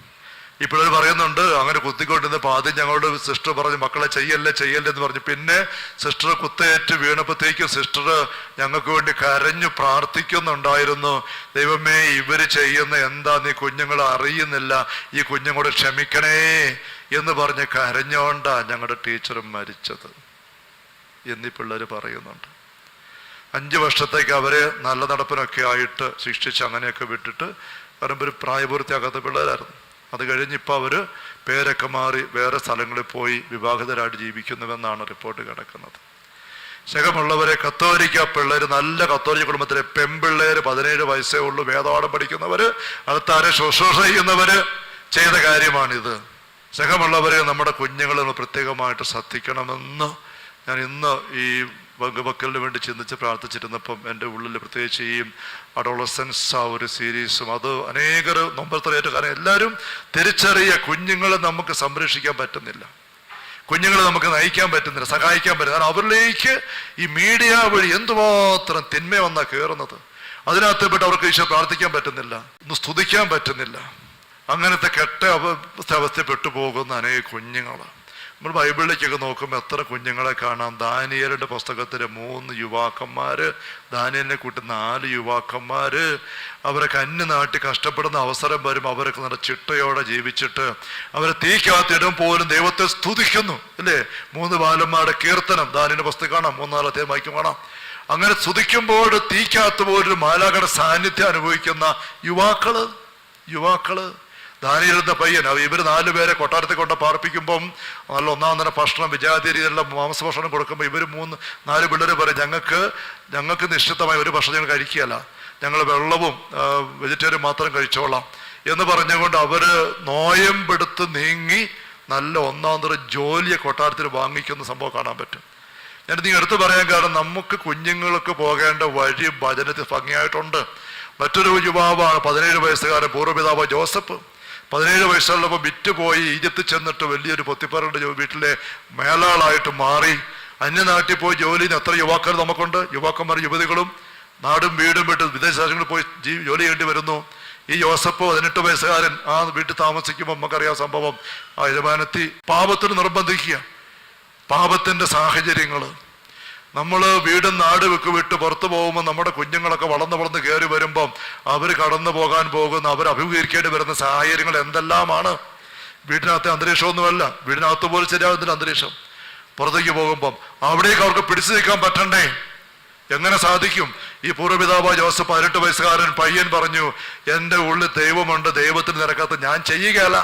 ഇപ്പോഴവർ പറയുന്നുണ്ട്, അങ്ങനെ കുത്തിക്കൊണ്ടിരുന്നപ്പോൾ ആദ്യം ഞങ്ങളോട് സിസ്റ്റർ പറഞ്ഞു മക്കളെ ചെയ്യല്ലേ എന്ന് പറഞ്ഞു. പിന്നെ സിസ്റ്റർ കുത്തേറ്റ് വീണപ്പോഴത്തേക്കും സിസ്റ്റർ ഞങ്ങൾക്ക് വേണ്ടി കരഞ്ഞു പ്രാർത്ഥിക്കുന്നുണ്ടായിരുന്നു. ദൈവമേ, ഇവര് ചെയ്യുന്ന എന്താ നീ കുഞ്ഞുങ്ങൾ അറിയുന്നില്ല, ഈ കുഞ്ഞുങ്ങളോട് ക്ഷമിക്കണേ എന്ന് പറഞ്ഞ് കരഞ്ഞോണ്ടാ ഞങ്ങളുടെ ടീച്ചർ മരിച്ചത് എന്നീ പിള്ളേർ പറയുന്നുണ്ട്. 5 വർഷത്തേക്ക് അവരെ നല്ല നടപ്പിനൊക്കെ ആയിട്ട് ശിക്ഷിച്ച് അങ്ങനെയൊക്കെ വിട്ടിട്ട് വരുമ്പോൾ പ്രായപൂർത്തിയാകാത്ത പിള്ളേരായിരുന്നു. അത് കഴിഞ്ഞിപ്പോൾ അവർ പേരൊക്കെ മാറി വേറെ സ്ഥലങ്ങളിൽ പോയി വിവാഹിതരായിട്ട് ജീവിക്കുന്നുവെന്നാണ് റിപ്പോർട്ട് കിടക്കുന്നത്. ശഖമുള്ളവരെ, കത്തോലിക്ക പിള്ളേർ, നല്ല കത്തോലിക്ക കുടുംബത്തിലെ പെൺപിള്ളേർ 17 വയസ്സേ ഉള്ളൂ, വേദപാഠം പഠിക്കുന്നവർ, അടുത്താരെ ശുശ്രൂഷ ചെയ്യുന്നവർ ചെയ്ത കാര്യമാണിത്. ശഖമുള്ളവരെ, നമ്മുടെ കുഞ്ഞുങ്ങളെ പ്രത്യേകമായിട്ട് ശ്രദ്ധിക്കണമെന്ന് ഞാൻ ഇന്ന് ഈ വകുമക്കലിന് വേണ്ടി ചിന്തിച്ച് പ്രാർത്ഥിച്ചിരുന്നപ്പം എൻ്റെ ഉള്ളിൽ പ്രത്യേകിച്ച് ഈ അഡോളസൻസ് ആ ഒരു സീരീസും അത് അനേകർ നൊമ്പരത്തിലേറ്റ. കാരണം എല്ലാവരും തിരിച്ചറിയ കുഞ്ഞുങ്ങളെ നമുക്ക് സംരക്ഷിക്കാൻ പറ്റുന്നില്ല, കുഞ്ഞുങ്ങളെ നമുക്ക് നയിക്കാൻ പറ്റുന്നില്ല, സഹായിക്കാൻ പറ്റുന്നില്ല. കാരണം അവരിലേക്ക് ഈ മീഡിയ വഴി എന്തുമാത്രം തിന്മ വന്നാ കയറുന്നത്. അതിനകത്ത് അവർക്ക് ഈശോ പ്രാർത്ഥിക്കാൻ പറ്റുന്നില്ല, ഒന്ന് സ്തുതിക്കാൻ പറ്റുന്നില്ല. അങ്ങനത്തെ കെട്ട അവസ്ഥപ്പെട്ടു പോകുന്ന അനേക കുഞ്ഞുങ്ങളാണ്. നമ്മൾ ബൈബിളിലേക്കൊക്കെ നോക്കുമ്പോൾ എത്ര കുഞ്ഞുങ്ങളെ കാണാം. ദാനിയേലിന്റെ പുസ്തകത്തിലെ 3 യുവാക്കന്മാര്, ദാനിയേലിനെ കൂട്ടി 4 യുവാക്കന്മാര്, അവരൊക്കെ അന്യനാട്ടിൽ കഷ്ടപ്പെടുന്ന അവസരം വരും അവരൊക്കെ നല്ല ചിട്ടയോടെ ജീവിച്ചിട്ട് അവരെ തീക്കകത്തിടും പോലും ദൈവത്തെ സ്തുതിക്കുന്നു, അല്ലേ? 3 ബാലന്മാരുടെ കീർത്തനം ദാനിയേലിന്റെ പുസ്തകം കാണാം, 3-4 വായിക്കും കാണാം. അങ്ങനെ സ്തുതിക്കുമ്പോൾ തീക്കകത്ത് പോലും മാലാഖയുടെ സാന്നിധ്യം അനുഭവിക്കുന്ന യുവാക്കള് ദാനിയേലിന്റെ പയ്യൻ. ഇവർ 4 പേരെ കൊട്ടാരത്തിൽ കൊണ്ട് പാർപ്പിക്കുമ്പം നല്ല ഒന്നാം തന്നെ ഭക്ഷണം വിജാതി രീതിയിലുള്ള മാംസഭക്ഷണം കൊടുക്കുമ്പോൾ ഇവർ 3-4 പിള്ളേർ പറയും, ഞങ്ങൾക്ക് നിശ്ചിതമായി ഒരു ഭക്ഷണം ഞങ്ങൾ കഴിക്കുകയല്ല, ഞങ്ങൾ വെള്ളവും വെജിറ്റേറിയൻ മാത്രം കഴിച്ചോളാം എന്ന് പറഞ്ഞുകൊണ്ട് അവര് നോയമ്പെടുത്ത് നീങ്ങി നല്ല ഒന്നാം തരം ജോലിയെ കൊട്ടാരത്തിൽ വാങ്ങിക്കുന്ന സംഭവം കാണാൻ പറ്റും. ഞാനിത് എടുത്തു പറയാൻ കാരണം, നമുക്ക് കുഞ്ഞുങ്ങൾക്ക് പോകേണ്ട വഴി ഭജനത്തിൽ ഭംഗിയായിട്ടുണ്ട്. മറ്റൊരു യുവാവാണ് 17 വയസ്സുകാരൻ പൂർവ്വപിതാവ് ജോസഫ്. 17 വയസ്സുള്ളപ്പോൾ വിറ്റുപോയി ഈജിപ്തിൽ ചെന്നിട്ട് വലിയൊരു പൊത്തിപ്പറയുടെ വീട്ടിലെ മേലാളായിട്ട് മാറി. അന്യനാട്ടിൽ പോയി ജോലി ചെയ്യുന്ന എത്ര യുവാക്കൾ നമുക്കുണ്ട്. യുവാക്കന്മാരും യുവതികളും നാടും വീടും വിട്ട് വിദേശ രാജ്യങ്ങളിൽ പോയി ജോലി ചെയ്യേണ്ടി വരുന്നു. ഈ ജോസഫ് 18 വയസ്സുകാരൻ ആ വീട്ടിൽ താമസിക്കുമ്പോൾ നമുക്കറിയാം സംഭവം. ആ യജമാനത്തി പാപത്തിന് നിർബന്ധിക്കുക, പാപത്തിന്റെ സാഹചര്യങ്ങൾ. നമ്മൾ വീടും നാട് വിട്ട് പുറത്തു പോകുമ്പോൾ നമ്മുടെ കുഞ്ഞുങ്ങളൊക്കെ വളർന്ന് കയറി വരുമ്പം അവർ കടന്നു പോകാൻ പോകുന്ന, അവർ അഭിമുഖീകരിക്കേണ്ടി വരുന്ന സാഹചര്യങ്ങൾ എന്തെല്ലാമാണ്. വീടിനകത്തെ അന്തരീക്ഷമൊന്നുമല്ല, വീടിനകത്ത് പോലും ശരിയാകുന്നില്ല അന്തരീക്ഷം. പുറത്തേക്ക് പോകുമ്പം അവിടേക്ക് അവർക്ക് പിടിച്ചു നിൽക്കാൻ പറ്റണ്ടേ? എങ്ങനെ സാധിക്കും? ഈ പൂർവ്വപിതാവ് ജോസഫ് 18 വയസ്സുകാരൻ പയ്യൻ പറഞ്ഞു, എൻ്റെ ഉള്ളിൽ ദൈവമുണ്ട്, ദൈവത്തിന് നിരക്കാത്ത ഞാൻ ചെയ്യുകയല്ല.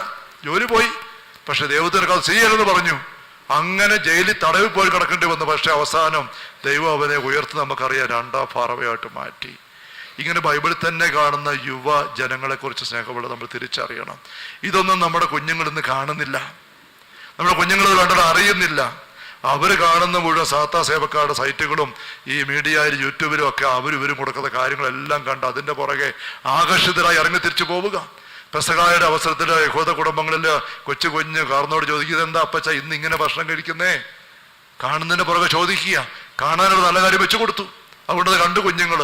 ജോലി പോയി, പക്ഷെ ദൈവത്തിന് നിരക്കാത്ത ചെയ്യലെന്ന് പറഞ്ഞു. അങ്ങനെ ജയിലിൽ തടവിൽ പോയി കിടക്കേണ്ടി വന്നു. പക്ഷെ അവസാനം ദൈവം അവനെ ഉയർത്തി നമുക്കറിയാം, രണ്ടാം ഫറവയായിട്ട് മാറ്റി. ഇങ്ങനെ ബൈബിളിൽ തന്നെ കാണുന്ന യുവ ജനങ്ങളെ കുറിച്ച് സ്നേഹമുള്ള നമ്മൾ തിരിച്ചറിയണം. ഇതൊന്നും നമ്മുടെ കുഞ്ഞുങ്ങൾ ഇന്ന് കാണുന്നില്ല, നമ്മുടെ കുഞ്ഞുങ്ങൾ കണ്ടിട്ട് അറിയുന്നില്ല. അവർ കാണുന്ന മുഴുവൻ സാത്താ സേവക്കാരുടെ സൈറ്റുകളും ഈ മീഡിയയിൽ യൂട്യൂബിലും ഒക്കെ ഇവരും കൊടുക്കുന്ന കാര്യങ്ങളെല്ലാം കണ്ട് അതിൻ്റെ പുറകെ ആകർഷിതരായി ഇറങ്ങി തിരിച്ചു പോവുക. പെസഹായുടെ അവസരത്തിൽ യഹൂദ കുടുംബങ്ങളിൽ കൊച്ചു കുഞ്ഞ് കാർന്നോട് ചോദിക്കുന്നത്, എന്താ അപ്പച്ച ഇന്ന് ഇങ്ങനെ ഭക്ഷണം കഴിക്കുന്നേ? കാണുന്നതിൻ്റെ പുറകെ ചോദിക്കുക. കാണാനൊരു നല്ല കാര്യം വെച്ചു കൊടുത്തു. അതുകൊണ്ട് കണ്ടു കുഞ്ഞുങ്ങൾ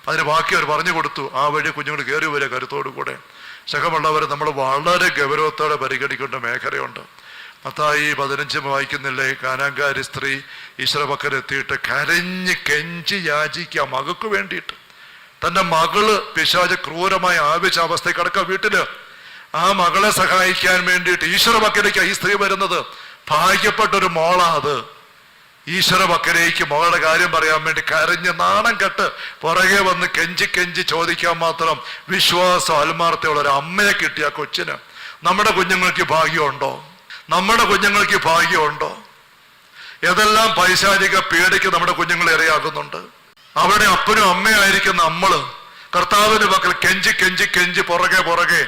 അതിന് ബാക്കി അവർ പറഞ്ഞു കൊടുത്തു. ആ വഴി കുഞ്ഞുങ്ങൾ കയറി വരിക കരുത്തോടു കൂടെ. ശഖമുള്ളവരെ നമ്മൾ വളരെ ഗൗരവത്തോടെ പരിഗണിക്കേണ്ട മേഖലയുണ്ട്. മത്തായി 15 വായിക്കുന്നില്ലേ? കാനാൻകാരി സ്ത്രീ ഈശ്വരപക്കലെത്തിയിട്ട് കരഞ്ഞ് കെഞ്ചി യാചിക്കുക മകൾക്ക് വേണ്ടിയിട്ട്. തൻ്റെ മകള് പിശാച് ക്രൂരമായ ആവശ്യാവസ്ഥയിൽ കിടക്കുക വീട്ടില്. ആ മകളെ സഹായിക്കാൻ വേണ്ടിയിട്ട് ഈശ്വരപക്കലേക്ക് ഈ സ്ത്രീ വരുന്നത്. ഭാഗ്യപ്പെട്ടൊരു മോളാ അത്. ഈശ്വരപക്കലേക്ക് മകളുടെ കാര്യം പറയാൻ വേണ്ടി കരഞ്ഞ് നാണം കെട്ട് പുറകെ വന്ന് കെഞ്ചി കെഞ്ചി ചോദിക്കാൻ മാത്രം വിശ്വാസം ആത്മാർത്ഥമുള്ള ഒരു അമ്മയെ കിട്ടിയ കൊച്ചിന് നമ്മുടെ കുഞ്ഞുങ്ങൾക്ക് ഭാഗ്യമുണ്ടോ? നമ്മുടെ കുഞ്ഞുങ്ങൾക്ക് ഭാഗ്യമുണ്ടോ? ഏതെല്ലാം പൈശാചിക പീഡയ്ക്ക് നമ്മുടെ കുഞ്ഞുങ്ങളെ ഇരയാകുന്നുണ്ട്. അവിടെ അപ്പനും അമ്മയായിരിക്കുന്ന നമ്മള് കർത്താവിന്റെ പക്കൽ കെഞ്ചി കെഞ്ചി കെഞ്ചി പുറകെ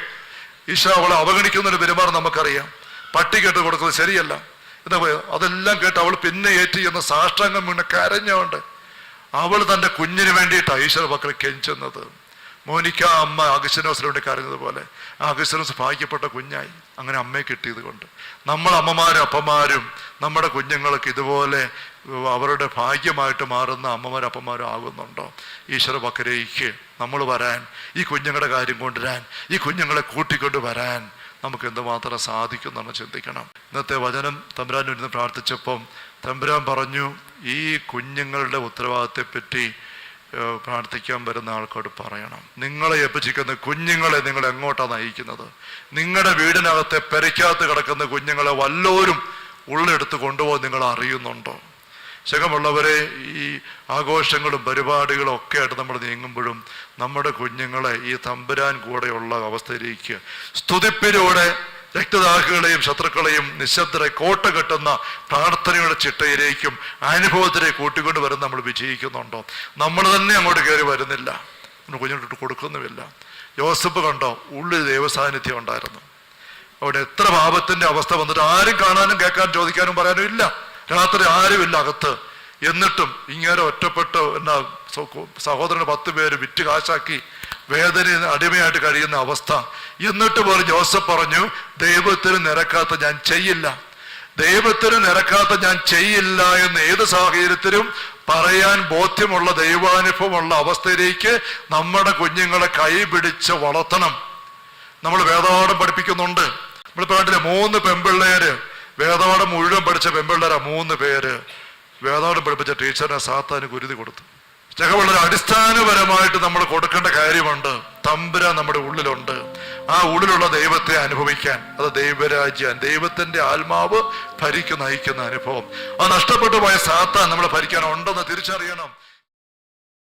ഈശോ അവളെ അവഗണിക്കുന്നതിന് പെരുമാറും നമുക്കറിയാം. പട്ടി കേട്ട് കൊടുക്കുന്നത് ശരിയല്ല. എന്താ അതെല്ലാം കേട്ട് അവൾ പിന്നെ ഏറ്റി എന്ന് സാഷ്ടാംഗം വീണ് കരഞ്ഞുകൊണ്ട് അവൾ തൻ്റെ കുഞ്ഞിന് വേണ്ടിയിട്ടാണ് ഈശ്വര പക്കൽ കെഞ്ചുന്നത്. മോനിക്ക അമ്മ അഗസ്തീനോസിന് വേണ്ടി കരഞ്ഞതുപോലെ അഗസ്തീനോസ് ഭാഗ്യപ്പെട്ട കുഞ്ഞായി. അങ്ങനെ അമ്മയെ കിട്ടിയത് കൊണ്ട് നമ്മൾ അമ്മമാരും അപ്പന്മാരും നമ്മുടെ കുഞ്ഞുങ്ങൾക്ക് ഇതുപോലെ അവരുടെ ഭാഗ്യമായിട്ട് മാറുന്ന അമ്മമാരും അപ്പന്മാരും ആകുന്നുണ്ടോ? ഈശ്വര പക്കലേക്ക് നമ്മൾ വരാൻ, ഈ കുഞ്ഞുങ്ങളുടെ കാര്യം കൊണ്ടുവരാൻ, ഈ കുഞ്ഞുങ്ങളെ കൂട്ടിക്കൊണ്ട് വരാൻ നമുക്ക് എന്തുമാത്രം സാധിക്കുമെന്നാണ് ചിന്തിക്കണം. ഇന്നത്തെ വചനം തമ്പുരാൻ ഇരുന്ന് പ്രാർത്ഥിച്ചപ്പം തമ്പുരാൻ പറഞ്ഞു, ഈ കുഞ്ഞുങ്ങളുടെ ഉത്തരവാദിത്തത്തെപ്പറ്റി പ്രാർത്ഥിക്കാൻ വരുന്ന ആൾക്കോട് പറയണം. നിങ്ങളെ ഏൽപ്പിച്ചിരിക്കുന്ന കുഞ്ഞുങ്ങളെ നിങ്ങൾ എങ്ങോട്ടാണ് നയിക്കുന്നത്? നിങ്ങളുടെ വീടിനകത്തെ പെരയ്ക്കകത്ത് കിടക്കുന്ന കുഞ്ഞുങ്ങളെ വല്ലോരും ഉള്ളെടുത്ത് കൊണ്ടുപോകാൻ നിങ്ങൾ അറിയുന്നുണ്ടോ? ശഖമുള്ളവരെ, ഈ ആഘോഷങ്ങളും പരിപാടികളും ഒക്കെ ആയിട്ട് നമ്മൾ നീങ്ങുമ്പോഴും നമ്മുടെ കുഞ്ഞുങ്ങളെ ഈ തമ്പുരാൻ കൂടെയുള്ള അവസ്ഥയിലേക്ക് സ്തുതിപ്പിലൂടെ രക്തദാഹികളെയും ശത്രുക്കളെയും നിശബ്ദരെ കോട്ട കെട്ടുന്ന പ്രാർത്ഥനയുടെ ചിട്ടയിലേക്കും അനുഭവത്തിലേക്ക് കൂട്ടിക്കൊണ്ട് വരുന്ന നമ്മൾ വിജയിക്കുന്നുണ്ടോ? നമ്മൾ തന്നെ അങ്ങോട്ട് കയറി വരുന്നില്ല, നമ്മൾ കുഞ്ഞുങ്ങൾക്ക് കൊടുക്കുന്നുമില്ല. യോസഫ് കണ്ടോ, ഉള്ളിൽ ദൈവസാന്നിധ്യം ഉണ്ടായിരുന്നു. അവിടെ എത്ര പാപത്തിന്റെ അവസ്ഥ വന്നിട്ട് ആരും കാണാനും കേൾക്കാനും ചോദിക്കാനും പറയാനും ഇല്ല. രാത്രി ആരുമില്ല അകത്ത്. എന്നിട്ടും ഇങ്ങനെ ഒറ്റപ്പെട്ട് എന്നാ സഹോദരന് 10 പേര് വിറ്റ് കാശാക്കി വേദന അടിമയായിട്ട് കഴിയുന്ന അവസ്ഥ. എന്നിട്ട് പോലും ജോസഫ് പറഞ്ഞു, ദൈവത്തിന് നിരക്കാത്ത ഞാൻ ചെയ്യില്ല, ദൈവത്തിന് നിരക്കാത്ത ഞാൻ ചെയ്യില്ല എന്ന് ഏത് സാഹചര്യത്തിലും പറയാൻ ബോധ്യമുള്ള ദൈവാനുഭവമുള്ള അവസ്ഥയിലേക്ക് നമ്മുടെ കുഞ്ഞുങ്ങളെ കൈപിടിച്ച് വളർത്തണം. നമ്മൾ വേദപാഠം പഠിപ്പിക്കുന്നുണ്ട്. നമ്മളിപ്പോൾ കണ്ടില്ലേ, 3 പെൺപിള്ളേര് വേദപാഠം മുഴുവൻ പഠിച്ച പെൺപിള്ളേരാ 3 പേര്. വേദപാഠം പഠിപ്പിച്ച ടീച്ചറിനെ സാത്താന് കുരുതി കൊടുത്തു. വളരെ അടിസ്ഥാനപരമായിട്ട് നമ്മൾ കൊടുക്കേണ്ട കാര്യമുണ്ട്. തമ്പുരാൻ നമ്മുടെ ഉള്ളിലുണ്ട്. ആ ഉള്ളിലുള്ള ദൈവത്തെ അനുഭവിക്കാൻ, അത് ദൈവരാജ്യം, ദൈവത്തിന്റെ ആത്മാവ് ഭരിക്കുന്ന നയിക്കുന്ന അനുഭവം. അത് നഷ്ടപ്പെട്ടു പോയ സാത്താൻ നമ്മളെ ഭരിക്കാൻ ഉണ്ടെന്ന് തിരിച്ചറിയണം.